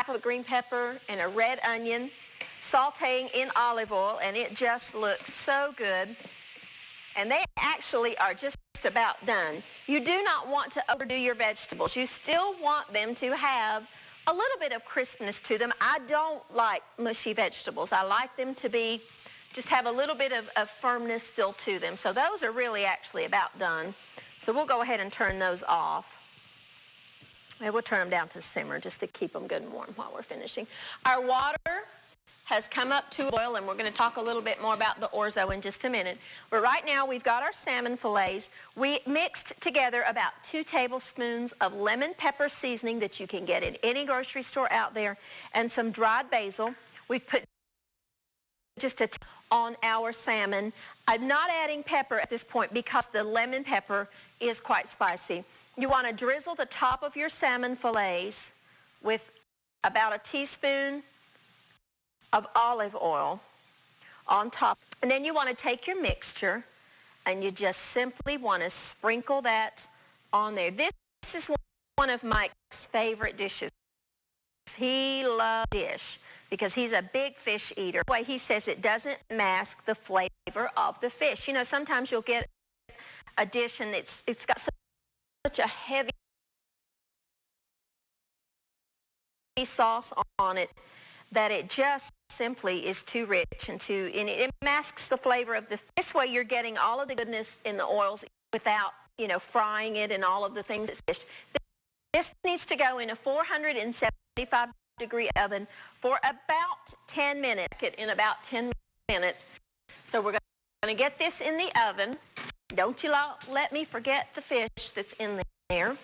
half of a green pepper and a red onion, sauteing in olive oil, and it just looks so good. And they actually are just about done. You do not want to overdo your vegetables. You still want them to have a little bit of crispness to them. I don't like mushy vegetables. I like them to be, just have a little bit of firmness still to them. So those are really actually about done. So we'll go ahead and turn those off. And we'll turn them down to simmer just to keep them good and warm while we're finishing. Our water has come up to boil, and we're going to talk a little bit more about the orzo in just a minute. But right now we've got our salmon fillets. We mixed together about 2 tablespoons of lemon pepper seasoning that you can get in any grocery store out there, and some dried basil. We've put just on our salmon. I'm not adding pepper at this point because the lemon pepper is quite spicy. You want to drizzle the top of your salmon fillets with about a teaspoon of olive oil on top. And then you want to take your mixture and you just simply want to sprinkle that on there. This is one of Mike's favorite dishes. He loves dish because he's a big fish eater. The way he says it doesn't mask the flavor of the fish. You know, sometimes you'll get a dish and it's got such a heavy sauce on it that it just simply is too rich and it masks the flavor of the fish. This way you're getting all of the goodness in the oils without, you know, frying it and all of the things that's fish. This needs to go in a 475-degree oven for about 10 minutes. In about 10 minutes. So we're going to get this in the oven. Don't you let me forget the fish that's in there.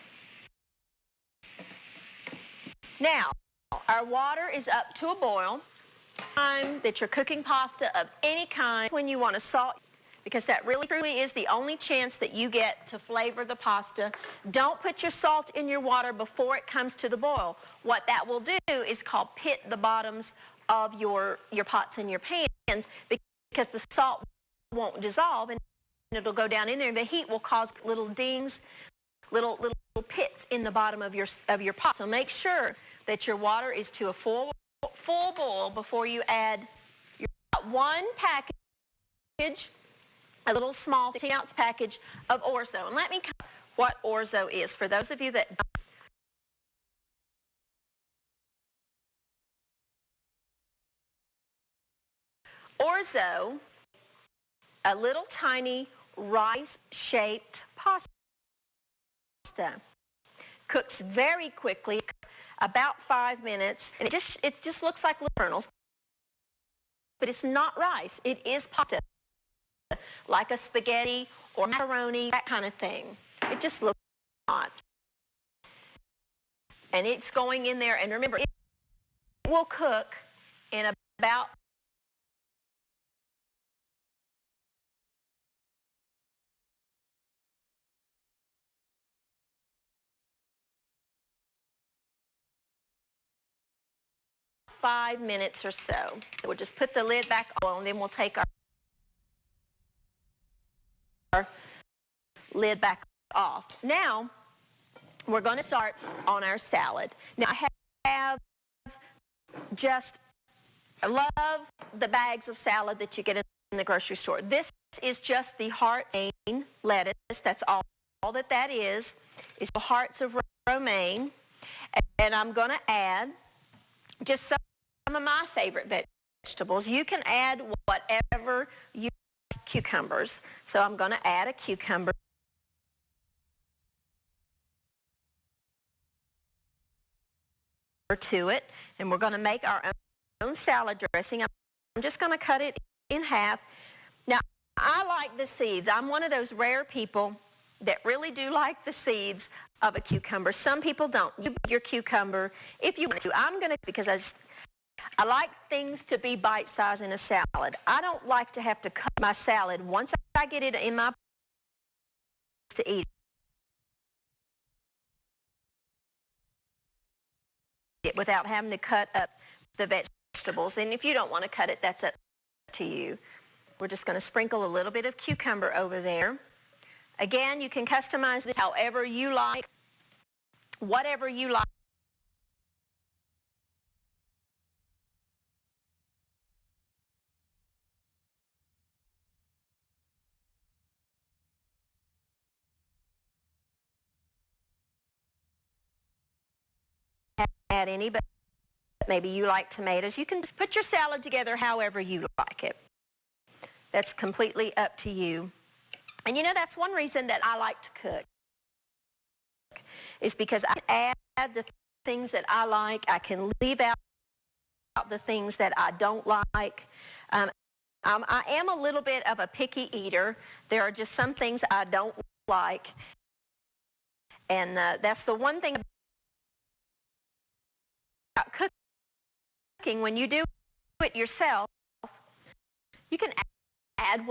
Now, our water is up to a boil. Time that you're cooking pasta of any kind, when you want to salt, because that really truly is the only chance that you get to flavor the pasta. Don't put your salt in your water before it comes to the boil. What that will do is called pit the bottoms of your pots and your pans, because the salt won't dissolve and it'll go down in there. The heat will cause little dings, little pits in the bottom of your pot. So make sure that your water is to a full boil before you add your 1 package, a little small 16-ounce package of orzo. And let me cover what orzo is for those of you that don't. Orzo, a little tiny rice-shaped pasta. Cooks very quickly, about 5 minutes, and it just looks like little kernels, but it's not rice. It is pasta, like a spaghetti or macaroni, that kind of thing. It just looks hot. And it's going in there, and remember, it will cook in about 5 minutes or so. So we'll just put the lid back on, and then we'll take our lid back off. Now, we're going to start on our salad. Now, I love the bags of salad that you get in the grocery store. This is just the heart lettuce. That's all that is the hearts of romaine. And I'm going to add just some of my favorite vegetables. You can add whatever you like. Cucumbers. So I'm going to add a cucumber to it, and we're going to make our own salad dressing. I'm just going to cut it in half. Now, I like the seeds. I'm one of those rare people that really do like the seeds of a cucumber. Some people don't. You put your cucumber if you want to. I'm going to, because I like things to be bite-sized in a salad. I don't like to have to cut my salad once I get it in my to eat it without having to cut up the vegetables. And if you don't want to cut it, that's up to you. We're just going to sprinkle a little bit of cucumber over there. Again, you can customize this however you like, whatever you like. add any, but maybe you like tomatoes. You can put your salad together however you like it. That's completely up to you. And you know, that's one reason that I like to cook, is because I can add the things that I like. I can leave out the things that I don't like. I am a little bit of a picky eater. There are just some things I don't like. And that's the one thing about cooking. When you do it yourself, you can add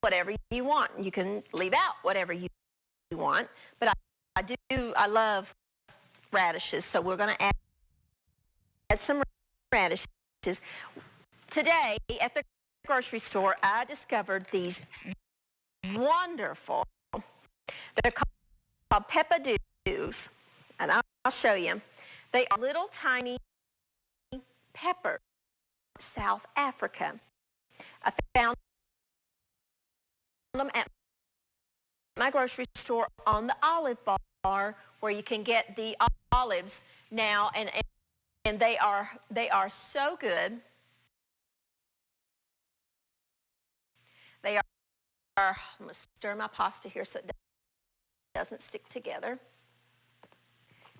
whatever you want. You can leave out whatever you want. But I love radishes, so we're going to add some radishes. Today at the grocery store, I discovered these wonderful, they're called peppadews, and I'll show you. They are little tiny peppers, South Africa. I found them at my grocery store on the olive bar, where you can get the olives now, and they are so good. They are, I'm going to stir my pasta here so it doesn't stick together.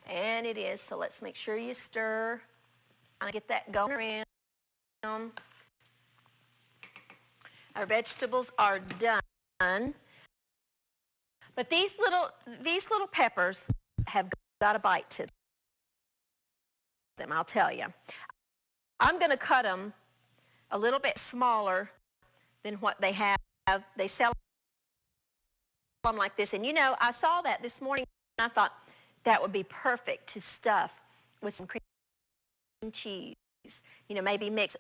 And it is, so let's make sure you stir. I get that going around. Our vegetables are done. But these little peppers have got a bite to them, I'll tell you. I'm going to cut them a little bit smaller than what they have. They sell them like this. And you know, I saw that this morning and I thought that would be perfect to stuff with some cream cheese. You know, maybe mix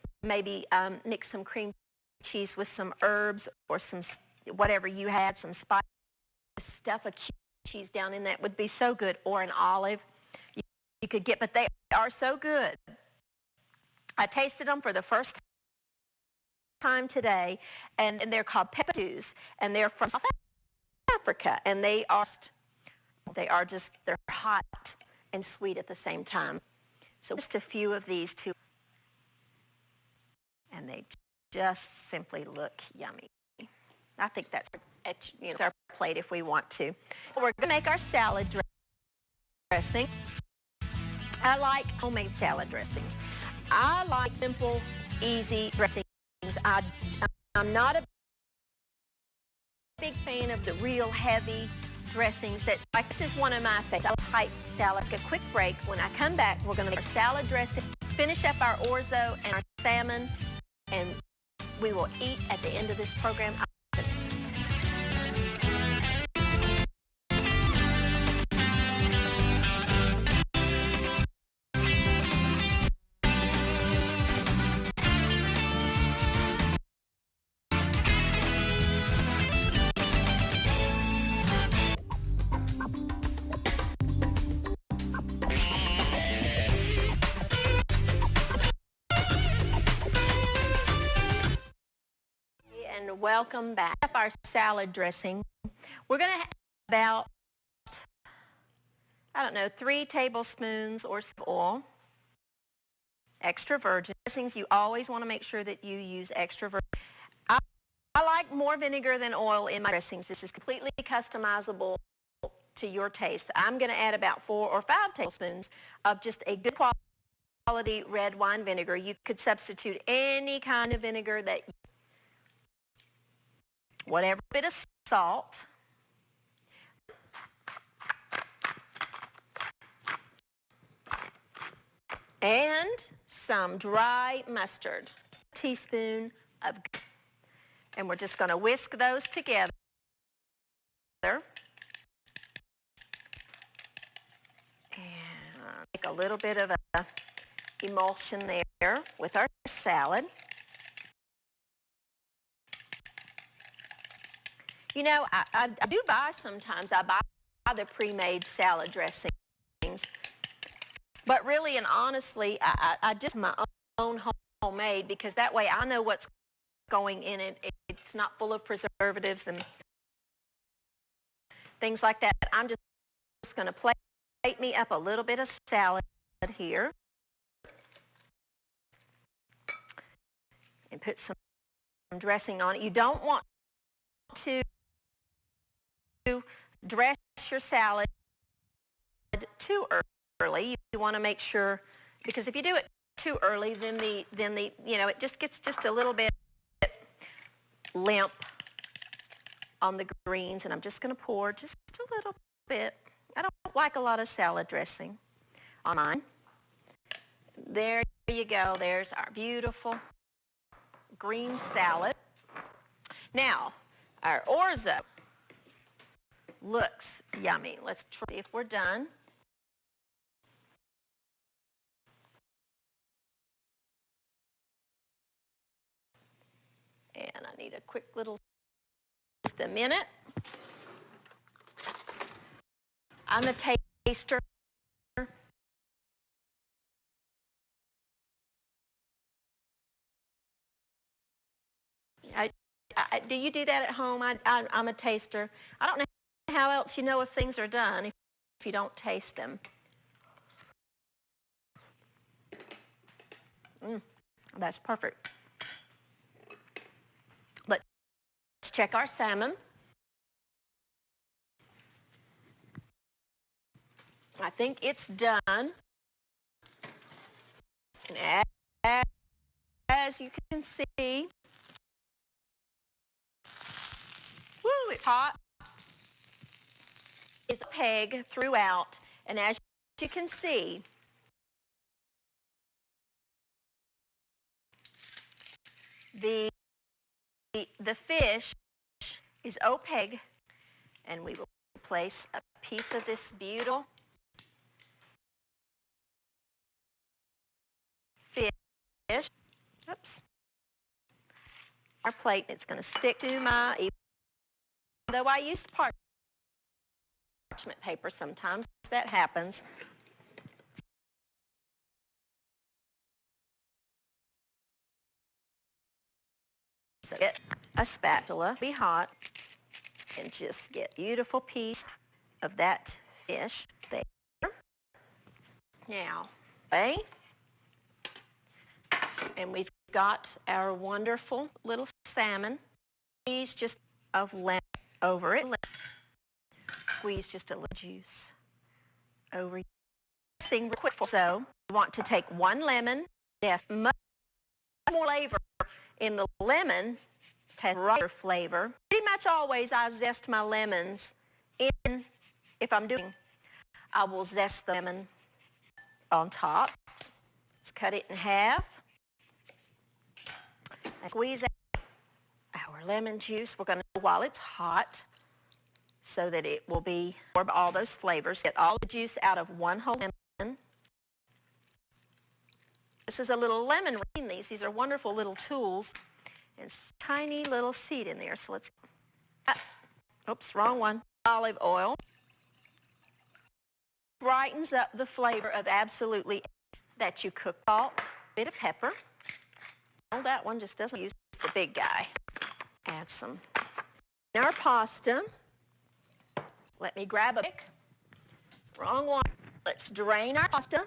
some cream cheese with some herbs or some whatever you had, some spice. Stuff a cheese down in that would be so good, or an olive you could get, but they are so good. I tasted them for the first time today, and they're called peppadews, and they're from South Africa, and they're hot and sweet at the same time. So just a few of these two, and they just simply look yummy. I think that's our plate if we want to. We're going to make our salad dressing. I like homemade salad dressings. I like simple, easy dressings. I'm not a big fan of the real heavy dressings. This is one of my favorite type salad. Take a quick break. When I come back, we're going to make our salad dressing, finish up our orzo and our salmon, and we will eat at the end of this program. And welcome back. Our salad dressing. We're going to have about, 3 tablespoons or so of oil. Extra virgin dressings. You always want to make sure that you use extra virgin. I like more vinegar than oil in my dressings. This is completely customizable to your taste. I'm going to add about 4 or 5 tablespoons of just a good quality red wine vinegar. You could substitute any kind of vinegar that you whatever bit of salt, and some dry mustard, a teaspoon of, and we're just going to whisk those together. And make a little bit of a emulsion there with our salad. You know, I do buy sometimes. I buy the pre-made salad dressings. But really and honestly, I just my own homemade, because that way I know what's going in it. It's not full of preservatives and things like that. I'm just going to plate me up a little bit of salad here. And put some dressing on it. You don't want to dress your salad too early. You want to make sure, because if you do it too early, then the it just gets just a little bit limp on the greens, and I'm just going to pour just a little bit. I don't like a lot of salad dressing on mine. There you go. There's our beautiful green salad. Now, our orzo looks yummy. Let's try if we're done. And I need a quick little, just a minute. I'm a taster. Do you do that at home? I'm a taster. I don't know how else you know if things are done if you don't taste them. That's perfect. Let's check our salmon. I think it's done. And as you can see, woo, it's hot. It's a peg throughout, and as you can see, the fish is opaque, and we will place a piece of this beautiful fish. Oops. Our plate, it's going to stick to my, even though I use parchment paper sometimes, that happens. So get a spatula, be hot, and just get a beautiful piece of that fish there. Now, okay, and we've got our wonderful little salmon. Squeeze just of lemon over it. Squeeze just a little juice over it. Real quick. So you want to take one lemon. Yes, much more flavor in the lemon. It has richer flavor. Pretty much always I zest my lemons in. If I'm doing, I will zest the lemon on top. Let's cut it in half. And squeeze out our lemon juice. We're going to, while it's hot, so that it will be absorb all those flavors. Get all the juice out of one whole lemon. This is a little lemon. These are wonderful little tools, and tiny little seed in there. So let's. Oops, wrong one. Olive oil brightens up the flavor of absolutely that you cook. Salt, a bit of pepper. Oh, that one just doesn't use the big guy. Add some. Our pasta. Let me grab a pick. Wrong one. Let's drain our pasta.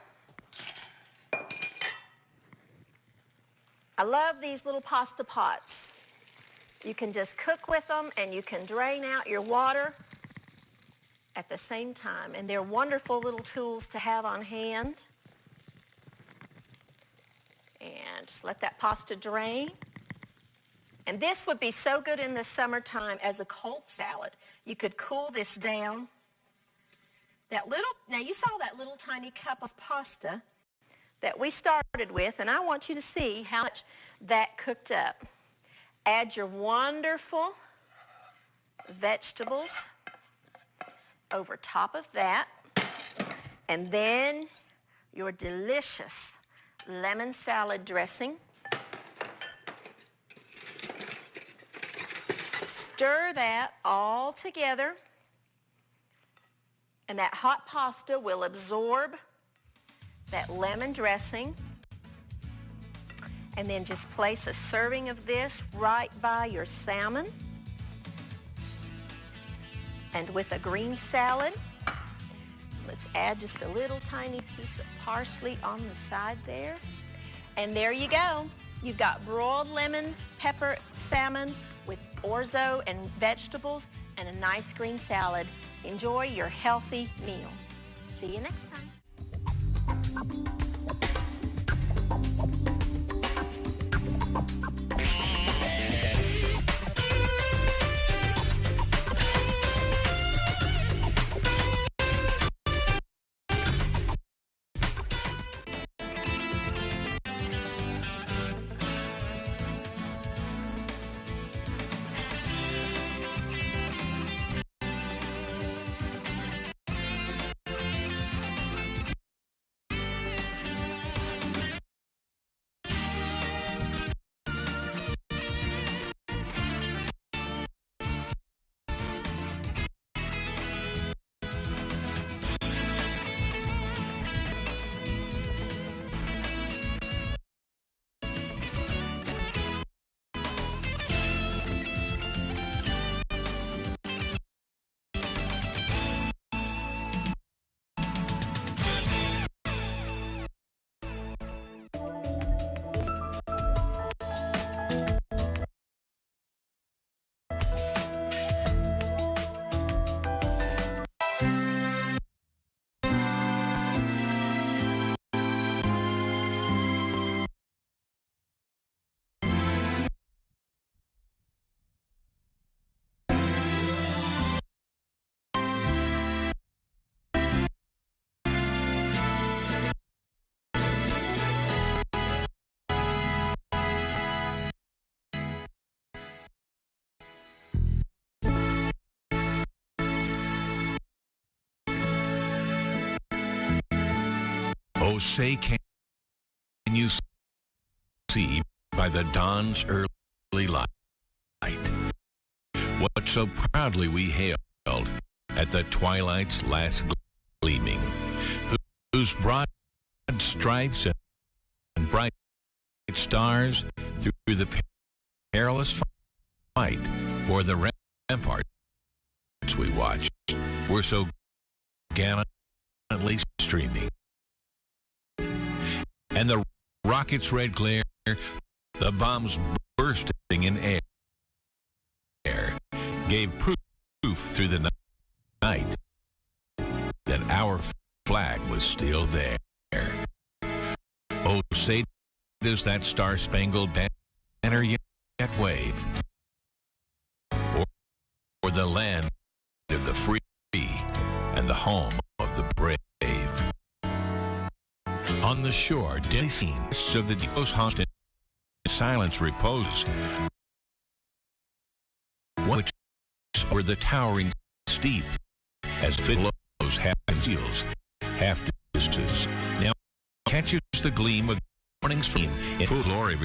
I love these little pasta pots. You can just cook with them, and you can drain out your water at the same time. And they're wonderful little tools to have on hand. And just let that pasta drain. And this would be so good in the summertime as a cold salad. You could cool this down. Now you saw that little tiny cup of pasta that we started with, and I want you to see how much that cooked up. Add your wonderful vegetables over top of that, and then your delicious lemon salad dressing. Stir that all together, and that hot pasta will absorb that lemon dressing. And then just place a serving of this right by your salmon. And with a green salad, let's Let's add just a little tiny piece of parsley on the side there. And there you go. You've got broiled lemon pepper salmon with orzo and vegetables and a nice green salad. Enjoy your healthy meal. See you next time. Oh, say can you see by the dawn's early light what so proudly we hailed at the twilight's last gleaming, whose broad stripes and bright stars through the perilous fight o'er the ramparts we watched were so gallantly streaming. And the rocket's red glare, the bombs bursting in air, gave proof through the night that our flag was still there. Oh, say does that star-spangled banner yet wave, or the land of the free and the home of the brave. On the shore, deadly scenes of the deepest haunted silence repose, which were the towering steep as billows half conceals, half distances. Now catches the gleam of morning's flame in full glory.